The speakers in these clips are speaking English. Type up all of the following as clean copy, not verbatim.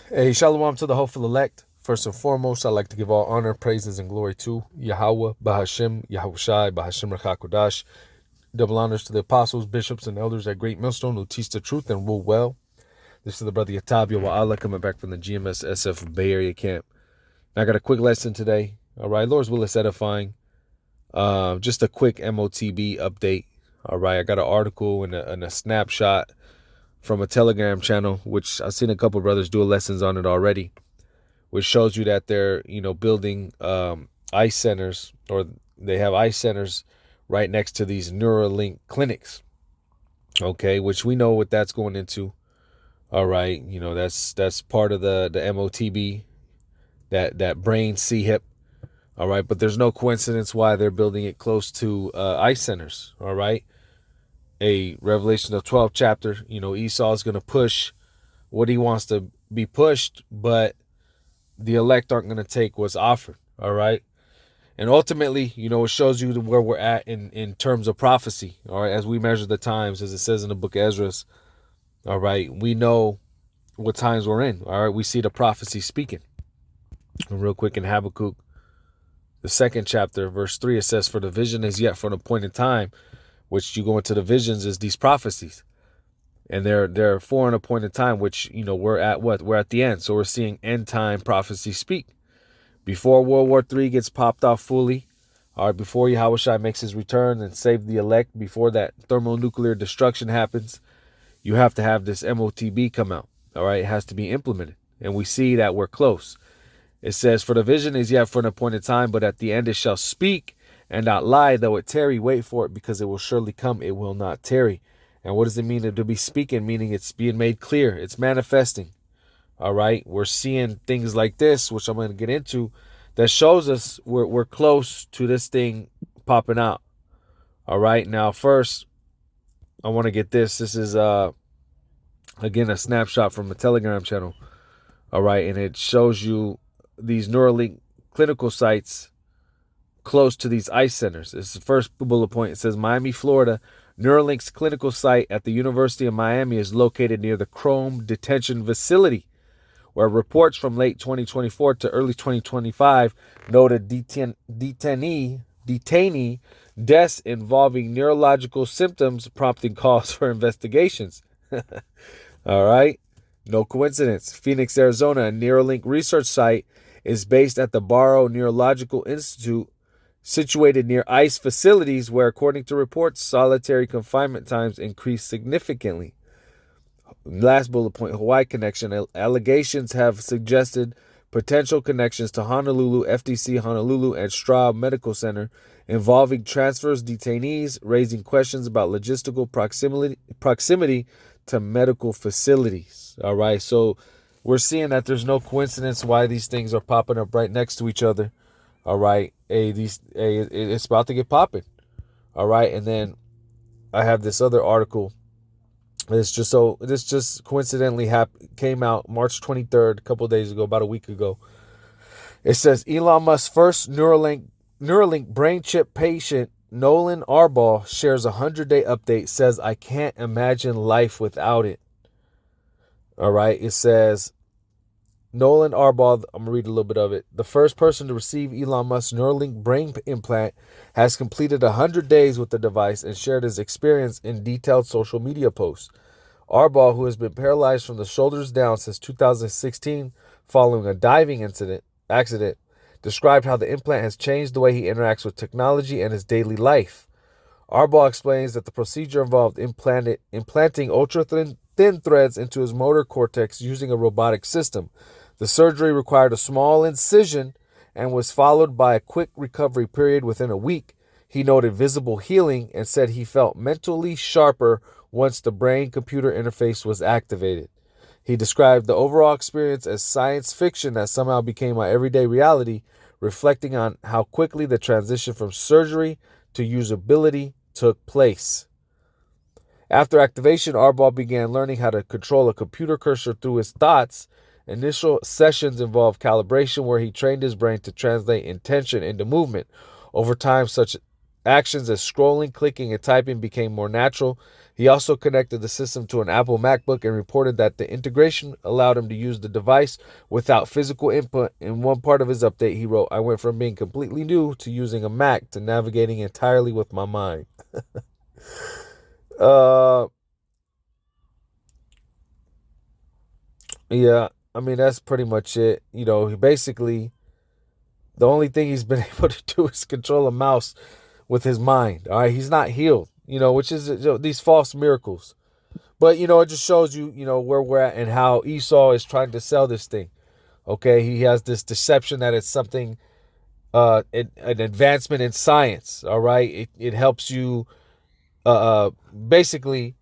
Hey, shalom to the hopeful elect. First and foremost, I'd like to give all honor, praises, and glory to Yahweh, Bahashem, Yahushai, Bahashem Rakakodash. Double honors to the apostles, bishops, and elders at Great Millstone who teach the truth and rule well. This is the brother Yatab Wa'ala coming back from the GMS SF Bay Area camp. Now, I got a quick lesson today. All right, Lord's will is edifying. Just a quick Motb update. All right, I got an article and a snapshot from a Telegram channel, which I've seen a couple brothers do lessons on it already, which shows you that they're, building ice centers, or they have ice centers right next to these Neuralink clinics. Okay, which we know what that's going into. All right, that's part of the Motb, that brain CHIP. All right, but there's no coincidence why they're building it close to ice centers. All right, a Revelation of 12th chapter. Esau is going to push what he wants to be pushed, but the elect aren't going to take what's offered. All right. And ultimately, it shows you where we're at in terms of prophecy. All right. As we measure the times, as it says in the book of Ezra. All right. We know what times we're in. All right. We see the prophecy speaking. And real quick in Habakkuk, the 2nd chapter, verse 3, it says, "For the vision is yet for an appointed time," which you go into the visions is these prophecies. And they're for an appointed time, which, we're at what? We're at the end. So we're seeing end time prophecy speak. Before World War III gets popped off fully, all right, before Yahushua makes his return and save the elect, before that thermonuclear destruction happens, you have to have this Motb come out. All right, it has to be implemented. And we see that we're close. It says, "For the vision is yet for an appointed time, but at the end it shall speak and not lie, though it tarry, wait for it, because it will surely come, it will not tarry." And what does it mean to be speaking? Meaning it's being made clear, it's manifesting. All right, we're seeing things like this, which I'm going to get into, that shows us we're close to this thing popping out. All right, now first, I want to get this. This is, again, a snapshot from a Telegram channel. All right, and it shows you these Neuralink clinical sites close to these ice centers. It's the first bullet point. It says, Miami, Florida, Neuralink's clinical site at the University of Miami is located near the Chrome Detention Facility, where reports from late 2024 to early 2025 noted detainee deaths involving neurological symptoms, prompting calls for investigations. All right. No coincidence. Phoenix, Arizona, a Neuralink research site, is based at the Barrow Neurological Institute, situated near ICE facilities where, according to reports, solitary confinement times increased significantly. Last bullet point, Hawaii connection. Allegations have suggested potential connections to Honolulu, FDC Honolulu, and Straub Medical Center involving transfers, detainees, raising questions about logistical proximity to medical facilities. All right, so we're seeing that there's no coincidence why these things are popping up right next to each other. All right, it's about to get popping. All right, and then I have this other article. This just coincidentally came out March 23rd, a couple of days ago, about a week ago. It says Elon Musk's first Neuralink brain chip patient, Nolan Arbaugh, shares a 100-day update, says, "I can't imagine life without it." All right, it says Nolan Arbaugh, I'm going to read a little bit of it. The first person to receive Elon Musk's Neuralink brain implant has completed 100 days with the device and shared his experience in detailed social media posts. Arbaugh, who has been paralyzed from the shoulders down since 2016 following a diving accident, described how the implant has changed the way he interacts with technology and his daily life. Arbaugh explains that the procedure involved implanting ultra-thin threads into his motor cortex using a robotic system. The surgery required a small incision and was followed by a quick recovery period within a week. He noted visible healing and said he felt mentally sharper once the brain-computer interface was activated. He described the overall experience as science fiction that somehow became my everyday reality, reflecting on how quickly the transition from surgery to usability took place. After activation, Arbaugh began learning how to control a computer cursor through his thoughts. Initial sessions involved calibration, where he trained his brain to translate intention into movement. Over time, such actions as scrolling, clicking, and typing became more natural. He also connected the system to an Apple MacBook and reported that the integration allowed him to use the device without physical input. In one part of his update, he wrote, "I went from being completely new to using a Mac to navigating entirely with my mind." uh, yeah, I mean, that's pretty much it. He basically, the only thing he's been able to do is control a mouse with his mind. All right, he's not healed, which is these false miracles. But, it just shows you, where we're at and how Esau is trying to sell this thing. Okay, he has this deception that it's something, an advancement in science. All right, it helps you, basically,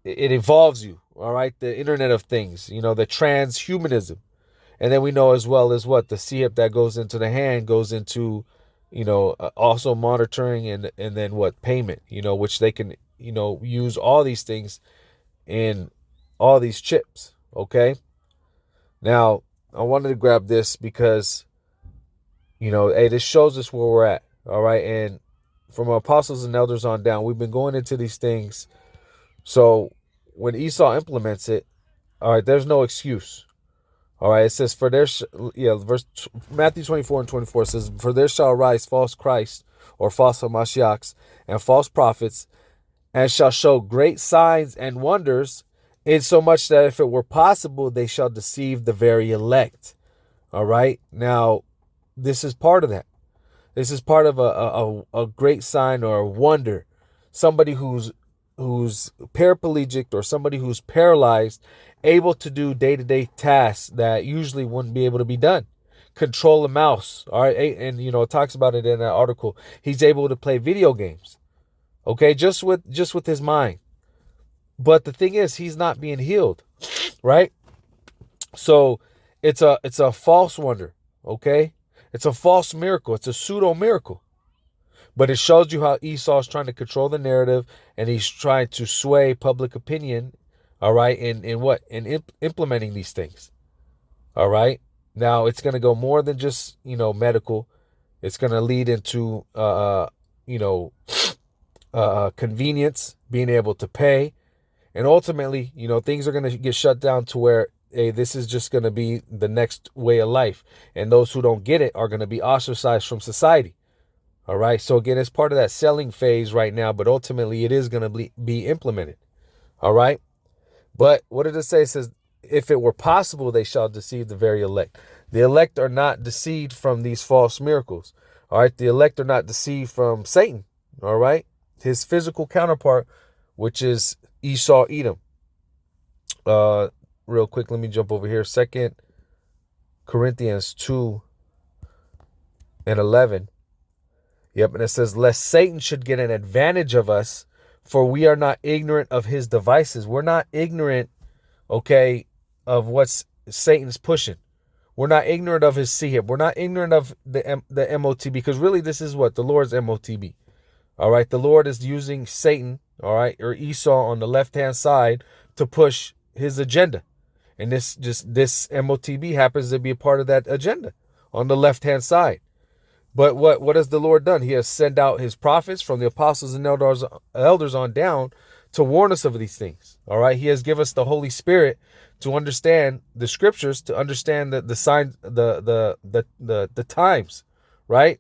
it evolves you. All right, the Internet of Things, the transhumanism. And then we know as well as what the chip that goes into the hand goes into, also monitoring and then what payment, which they can, use all these things in all these chips. Okay. Now, I wanted to grab this because, hey, this shows us where we're at. All right. And from our apostles and elders on down, we've been going into these things. So when Esau implements it, all right, there's no excuse. All right, it says, Matthew 24:24 says, "For there shall arise false Christ or false Hamashiachs and false prophets, and shall show great signs and wonders, insomuch that if it were possible, they shall deceive the very elect." All right, now this is part of that. This is part of a great sign or a wonder. Somebody who's paraplegic or somebody who's paralyzed, able to do day-to-day tasks that usually wouldn't be able to be done. Control a mouse. All right. And, it talks about it in that article. He's able to play video games. Okay. Just with his mind. But the thing is, he's not being healed. Right. So it's a false wonder. Okay. It's a false miracle. It's a pseudo miracle. But it shows you how Esau is trying to control the narrative and he's trying to sway public opinion, all right, in implementing these things, all right? Now, it's going to go more than just, medical. It's going to lead into, convenience, being able to pay. And ultimately, things are going to get shut down to where, hey, this is just going to be the next way of life. And those who don't get it are going to be ostracized from society. All right. So again, it's part of that selling phase right now, but ultimately it is going to be implemented. All right. But what did it say? It says, if it were possible, they shall deceive the very elect. The elect are not deceived from these false miracles. All right. The elect are not deceived from Satan. All right. His physical counterpart, which is Esau Edom. Real quick, let me jump over here. 2 Corinthians 2:11. Yep, and it says, "Lest Satan should get an advantage of us, for we are not ignorant of his devices." We're not ignorant, okay, of what's Satan's pushing. We're not ignorant of his sihib. We're not ignorant of the Motb, because really this is what? The Lord's Motb. All right, the Lord is using Satan, all right, or Esau on the left-hand side to push his agenda. And this Motb happens to be a part of that agenda on the left-hand side. But what has the Lord done? He has sent out his prophets from the apostles and elders on down to warn us of these things. All right. He has given us the Holy Spirit to understand the scriptures, to understand the signs, the times, right?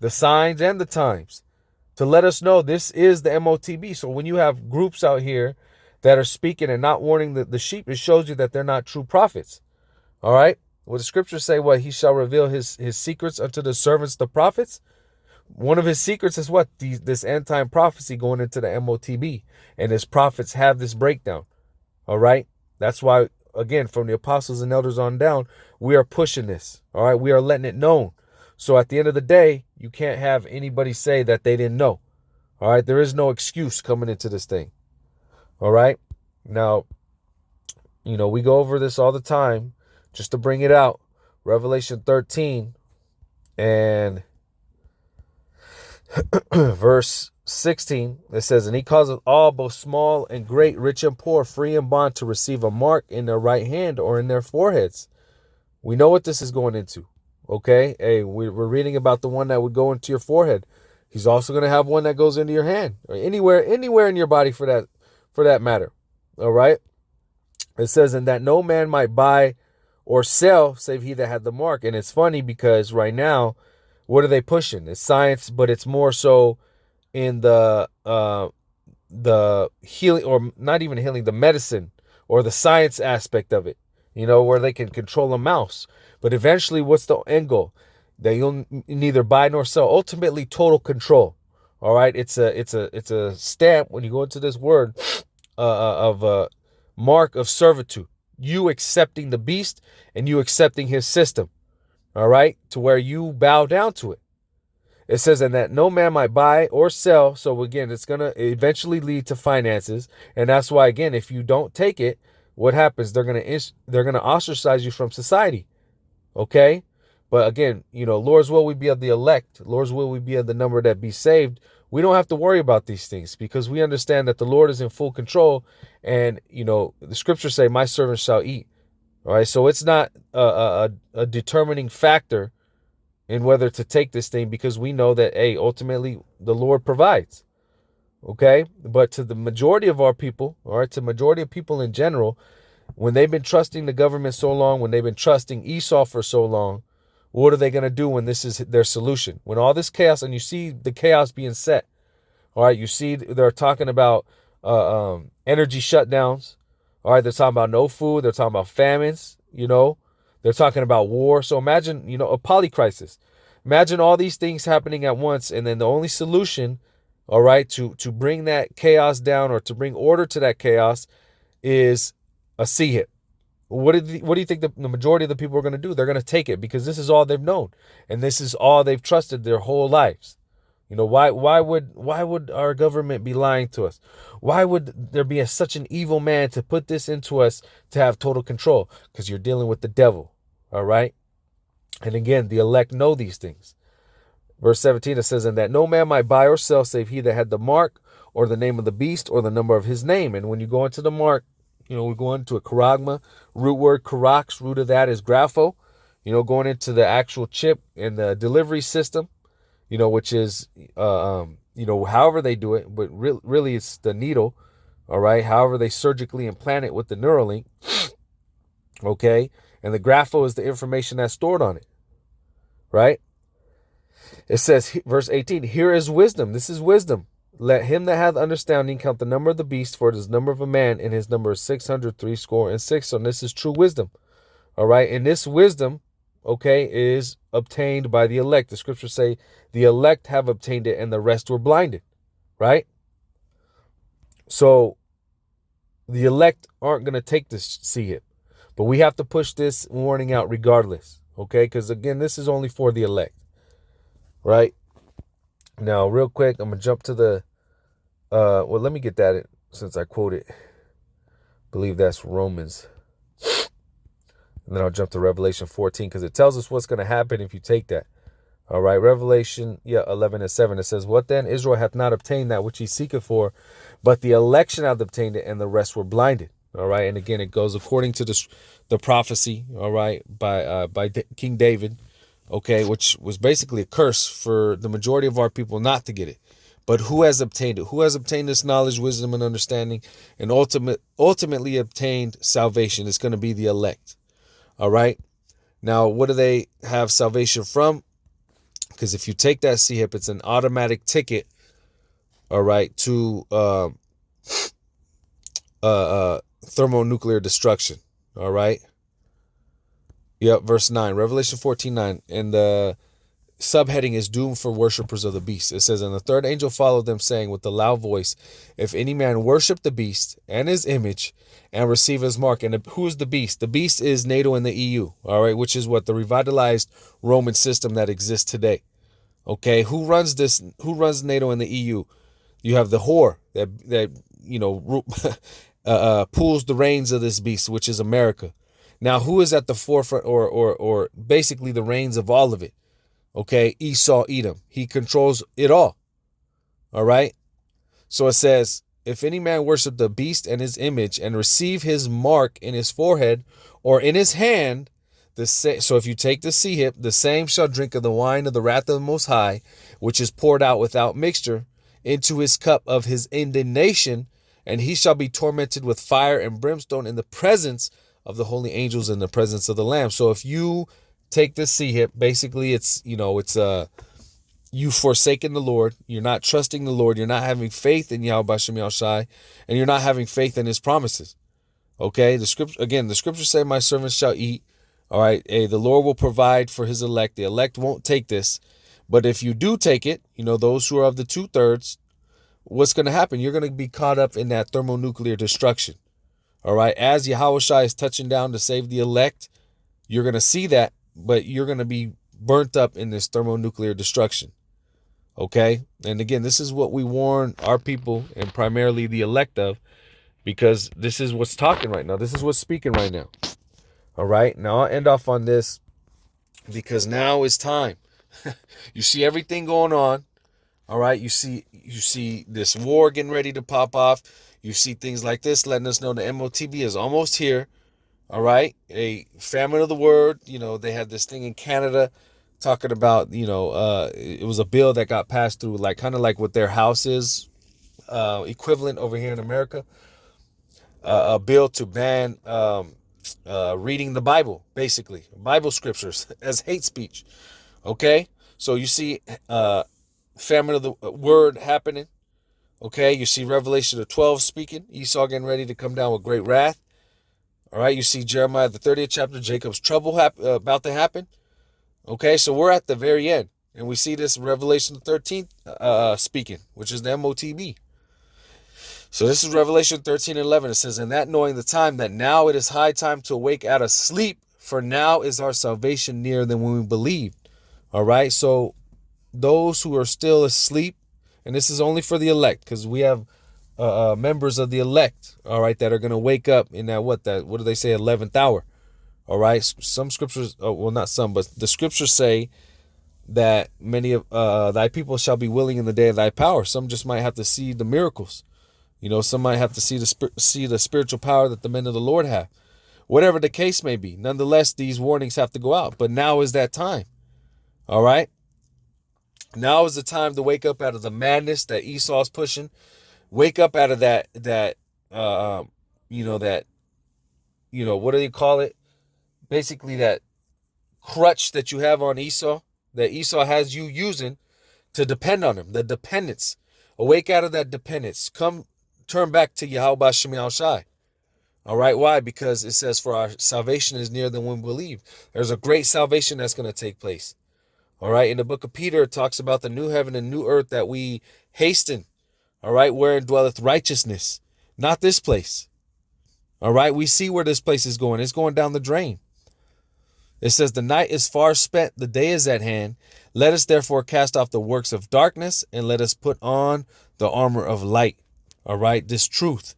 The signs and the times, to let us know this is the Motb. So when you have groups out here that are speaking and not warning the sheep, it shows you that they're not true prophets. All right. Well, the scriptures say what? He shall reveal his secrets unto the servants, the prophets. One of his secrets is what? This end-time prophecy going into the Motb. And his prophets have this breakdown. All right. That's why, again, from the apostles and elders on down, we are pushing this. All right. We are letting it known. So at the end of the day, you can't have anybody say that they didn't know. All right. There is no excuse coming into this thing. All right. Now, we go over this all the time. Just to bring it out, Revelation 13 and verse 16, it says, "And he causeth all, both small and great, rich and poor, free and bond, to receive a mark in their right hand or in their foreheads." We know what this is going into. Okay. Hey, we're reading about the one that would go into your forehead. He's also going to have one that goes into your hand or anywhere in your body for for that matter. All right. It says, and that no man might buy or sell save he that had the mark. And it's funny because right now, what are they pushing? It's science, but it's more so in the healing, or not even healing, the medicine or the science aspect of it, where they can control a mouse. But eventually, what's the end goal? That you'll neither buy nor sell. Ultimately, total control. All right. It's a stamp when you go into this word of a mark of servitude. You accepting the beast and you accepting his system. All right. To where you bow down to it. It says, and that no man might buy or sell. So again, it's going to eventually lead to finances. And that's why, again, if you don't take it, what happens? They're going to ostracize you from society. Okay. But again, Lord's will we be of the elect. Lord's will we be of the number that be saved. We don't have to worry about these things because we understand that the Lord is in full control. And, the scriptures say, my servant shall eat. All right. So it's not a determining factor in whether to take this thing, because we know that, hey, ultimately the Lord provides. Okay. But to the majority of our people, all right, to the majority of people in general, when they've been trusting the government so long, when they've been trusting Esau for so long, what are they going to do when this is their solution? When all this chaos, and you see the chaos being set, all right, you see they're talking about energy shutdowns. All right, they're talking about no food. They're talking about famines, They're talking about war. So imagine, a polycrisis. Imagine all these things happening at once. And then the only solution, all right, to bring that chaos down or to bring order to that chaos is a sea hit. What do you think the majority of the people are going to do? They're going to take it because this is all they've known. And this is all they've trusted their whole lives. Why would our government be lying to us? Why would there be such an evil man to put this into us to have total control? Because you're dealing with the devil. All right. And again, the elect know these things. Verse 17, it says, and that no man might buy or sell save he that had the mark or the name of the beast or the number of his name. And when you go into the mark, we go into a charagma, root word karax, root of that is grapho, going into the actual chip and the delivery system, which is, however they do it, but really it's the needle. All right. However they surgically implant it with the Neuralink. Okay. And the grapho is the information that's stored on it. Right. It says, verse 18, here is wisdom. This is wisdom. Let him that hath understanding count the number of the beast, for it is number of a man, and his number is 666. So this is true wisdom. All right. And this wisdom, okay, is obtained by the elect. The scriptures say the elect have obtained it and the rest were blinded. Right. So the elect aren't going to take this see hit, but we have to push this warning out regardless. Okay. Because again, this is only for the elect. Right. Now, real quick, I'm going to jump to the, let me get that since I quoted, I believe that's Romans. And then I'll jump to Revelation 14 because it tells us what's going to happen if you take that. All right. Revelation 11:7. It says, what then? Israel hath not obtained that which he seeketh for, but the election hath obtained it, and the rest were blinded. All right. And again, it goes according to the prophecy. All right. By King David. Okay. Which was basically a curse for the majority of our people not to get it. But who has obtained it? Who has obtained this knowledge, wisdom, and understanding, and ultimately obtained salvation? It's going to be the elect. All right. Now, what do they have salvation from? Because if you take that CHIP, it's an automatic ticket. All right. To thermonuclear destruction. All right. Yep. Verse 9, Revelation 14:9. And the subheading is doom for worshipers of the beast. It says, and the third angel followed them, saying with a loud voice, if any man worship the beast and his image and receive his mark. And who is the beast? The beast is NATO and the EU. All right. Which is what the revitalized Roman system that exists today. Okay. Who runs this? Who runs NATO and the EU? You have the whore that pulls the reins of this beast, which is America. Now, who is at the forefront or basically the reins of all of it? Okay, Esau, Edom. He controls it all. All right. So it says, if any man worship the beast and his image and receive his mark in his forehead or in his hand, so if you take the CHIP, the same shall drink of the wine of the wrath of the Most High, which is poured out without mixture into his cup of his indignation, and he shall be tormented with fire and brimstone in the presence of the holy angels, in the presence of the Lamb. So if you take this hit, basically it's, you forsaken the Lord, you're not trusting the Lord, you're not having faith in Yahweh Bashem Yahushai, and you're not having faith in his promises. Okay, the scriptures say, my servants shall eat. All right, the Lord will provide for his elect. The elect won't take this. But if you do take it, those who are of the 2/3, what's going to happen? You're going to be caught up in that thermonuclear destruction. All right, as Yahushua is touching down to save the elect, you're going to see that, but you're going to be burnt up in this thermonuclear destruction. Okay, and again, this is what we warn our people, and primarily the elect, of, because this is what's talking right now. This is what's speaking right now. All right, now I'll end off on this, because now is time. You see everything going on. All right, you see this war getting ready to pop off. You see things like this letting us know the Motb is almost here. All right, a famine of the word. They had this thing in Canada talking about, it was a bill that got passed through, kind of like what their House is equivalent over here in America. A bill to ban reading the Bible, basically Bible scriptures, as hate speech. Okay, so you see famine of the word happening. Okay, you see Revelation 12 speaking, Esau getting ready to come down with great wrath. All right, you see Jeremiah the 30th chapter, Jacob's trouble about to happen. Okay, so we're at the very end, and we see this Revelation 13th speaking, which is the Motb. So this is Revelation 13:11. It says, "And that knowing the time, that now it is high time to awake out of sleep, for now is our salvation nearer than when we believed." All right, so those who are still asleep, and this is only for the elect, because we have members of the elect, all right, that are going to wake up in that, what do they say, 11th hour. All right, some scriptures, well, not some, but the scriptures say that many of thy people shall be willing in the day of thy power. Some just might have to see the miracles. Some might have to see the spiritual power that the men of the Lord have. Whatever the case may be, nonetheless, these warnings have to go out. But now is that time. All right. Now is the time to wake up out of the madness that Esau's pushing. Wake up out of that what do you call it? Basically that crutch that you have on Esau, that Esau has you using to depend on him, the dependence. Awake out of that dependence. Turn back to Yahweh Bashem Yahushai. All right, why? Because it says, for our salvation is nearer than when we believe. There's a great salvation that's going to take place. All right, in the book of Peter, it talks about the new heaven and new earth that we hasten. All right, wherein dwelleth righteousness, not this place. All right, we see where this place is going. It's going down the drain. It says, the night is far spent, the day is at hand. Let us therefore cast off the works of darkness, and let us put on the armor of light. All right, this truth.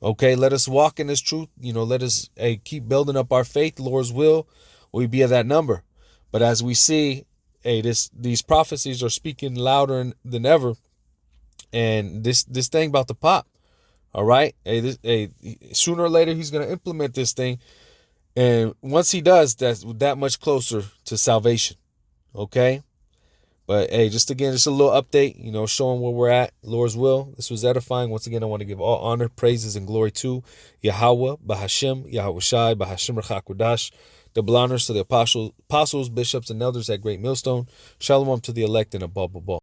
Okay, let us walk in this truth. Let us keep building up our faith. Lord's will, we be of that number. But as we see, these prophecies are speaking louder than ever. And this thing about to pop. All right, sooner or later, he's going to implement this thing. And once he does, that's that much closer to salvation. Okay. But just a little update, showing where we're at. Lord's will. This was edifying. Once again, I want to give all honor, praises, and glory to Yahweh, Bahashem, Yahushai, Bahashem Rachakudash. Double honors to the apostles, bishops, and elders at Great Millstone. Shalom to the elect and above.